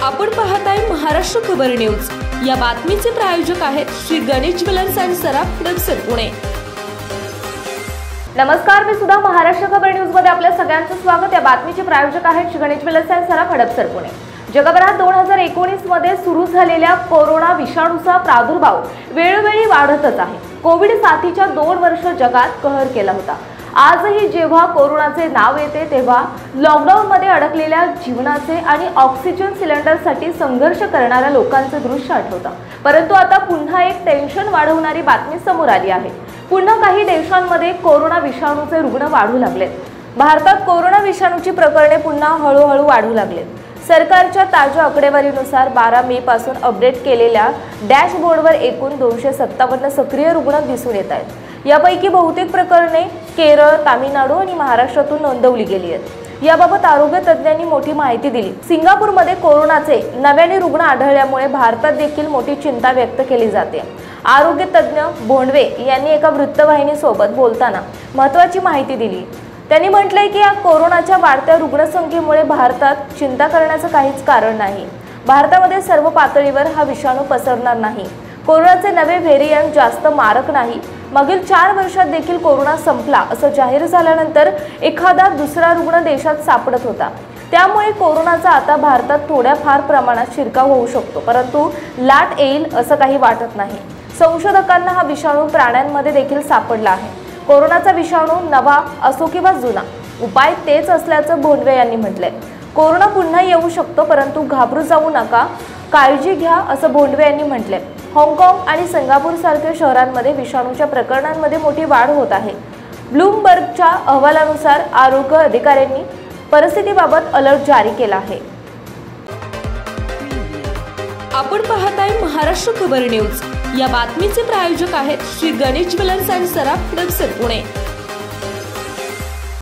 आपण पाहताय महाराष्ट्र खबर न्यूज। या बातमीचे प्रायोजक आहेत श्री गणेश ज्वेलर्स अँड सराफ हडपसर पुणे। नमस्कार, मी सुद्धा महाराष्ट्र खबर न्यूज मध्ये आपल्या सगळ्यांचं स्वागत। या बातमीचे प्रायोजक आहेत श्री गणेश ज्वेलर्स अँड सराफ हडपसर पुणे। जगभरात 2019 मध्ये सुरू झालेल्या कोरोना विषाणूचा प्रादुर्भाव वेळोवेळी वाढतच आहे। कोविड साथीच्या 2 वर्ष जगात कहर केला होता। आजही जेव्हा कोरोनाचे नाव येते तेव्हा लॉकडाऊन मध्ये अडकलेल्या जीवनाचे आणि ऑक्सिजन सिलेंडरसाठी संघर्ष करणाऱ्या लोकांचे दृश्य आठवतं। परंतु आता पुन्हा एक टेन्शन वाढवणारी बातमी समोर आली आहे। पुन्हा काही देशांमध्ये कोरोना विषाणूचे रुग्ण वाढू लागलेत। भारतात कोरोना विषाणूची प्रकरणे पुन्हा हळूहळू वाढू लागलेत। सरकारच्या ताज्या आकडेवारीनुसार 12 मे पासून अपडेट केलेल्या डॅशबोर्डवर एकूण 257 सक्रिय रुग्ण दिसून येत आहेत। यापैकी बहुतेक प्रकरणे केरळ, तामिळनाडू आणि महाराष्ट्रातून नोंदवली गेली आहेत। याबाबत आरोग्य तज्ज्ञांनी मोठी माहिती दिली। सिंगापूरमध्ये कोरोनाचे नव्याने रुग्ण आढळल्यामुळे भारतात देखील मोठी चिंता व्यक्त केली जाते। आरोग्य तज्ज्ञ भोंडवे यांनी एका वृत्तवाहिनीसोबत बोलताना महत्त्वाची माहिती दिली। त्यांनी म्हटलंय की या कोरोनाच्या वाढत्या रुग्णसंख्येमुळे भारतात चिंता करण्याचं काहीच कारण नाही। भारतामध्ये सर्व पातळीवर हा विषाणू पसरणार नाही। कोरोनाचे नवे व्हेरिएंट जास्त मारक नाही। मागील 4 वर्षात देखील कोरोना संपला असं जाहीर झाल्यानंतर एखादा दुसरा रुग्ण देशात सापडत होता। त्यामुळे कोरोनाचा आता भारतात थोड्याफार प्रमाणात शिरकाव होऊ शकतो, परंतु लाट येईल असं काही वाटत नाही। संशोधकांना हा विषाणू प्राण्यांमध्ये देखील सापडला आहे। कोरोनाचा विषाणू नवा असो किंवा जुना, उपाय तेच असल्याचं भोंडवे यांनी म्हटलंय। कोरोना पुन्हा येऊ शकतो, परंतु घाबरू जाऊ नका, काळजी घ्या असं भोंडवे यांनी म्हटलंय। हाँगकाँग आणि सिंगापूर सारख्या शहरांमध्ये विषाणूच्या प्रकरणांमध्ये मोठी वाढ होत आहे। ब्लूमबर्गच्या अहवालानुसार आरोग्य अधिकाऱ्यांनी परिस्थितीबाबत अलर्ट जारी केला आहे। आपण पाहताय महाराष्ट्र खबर न्यूज। या बातमीचे प्रायोजक आहेत Shri Ganesh jewellers and Saraf Hadapsar Pune.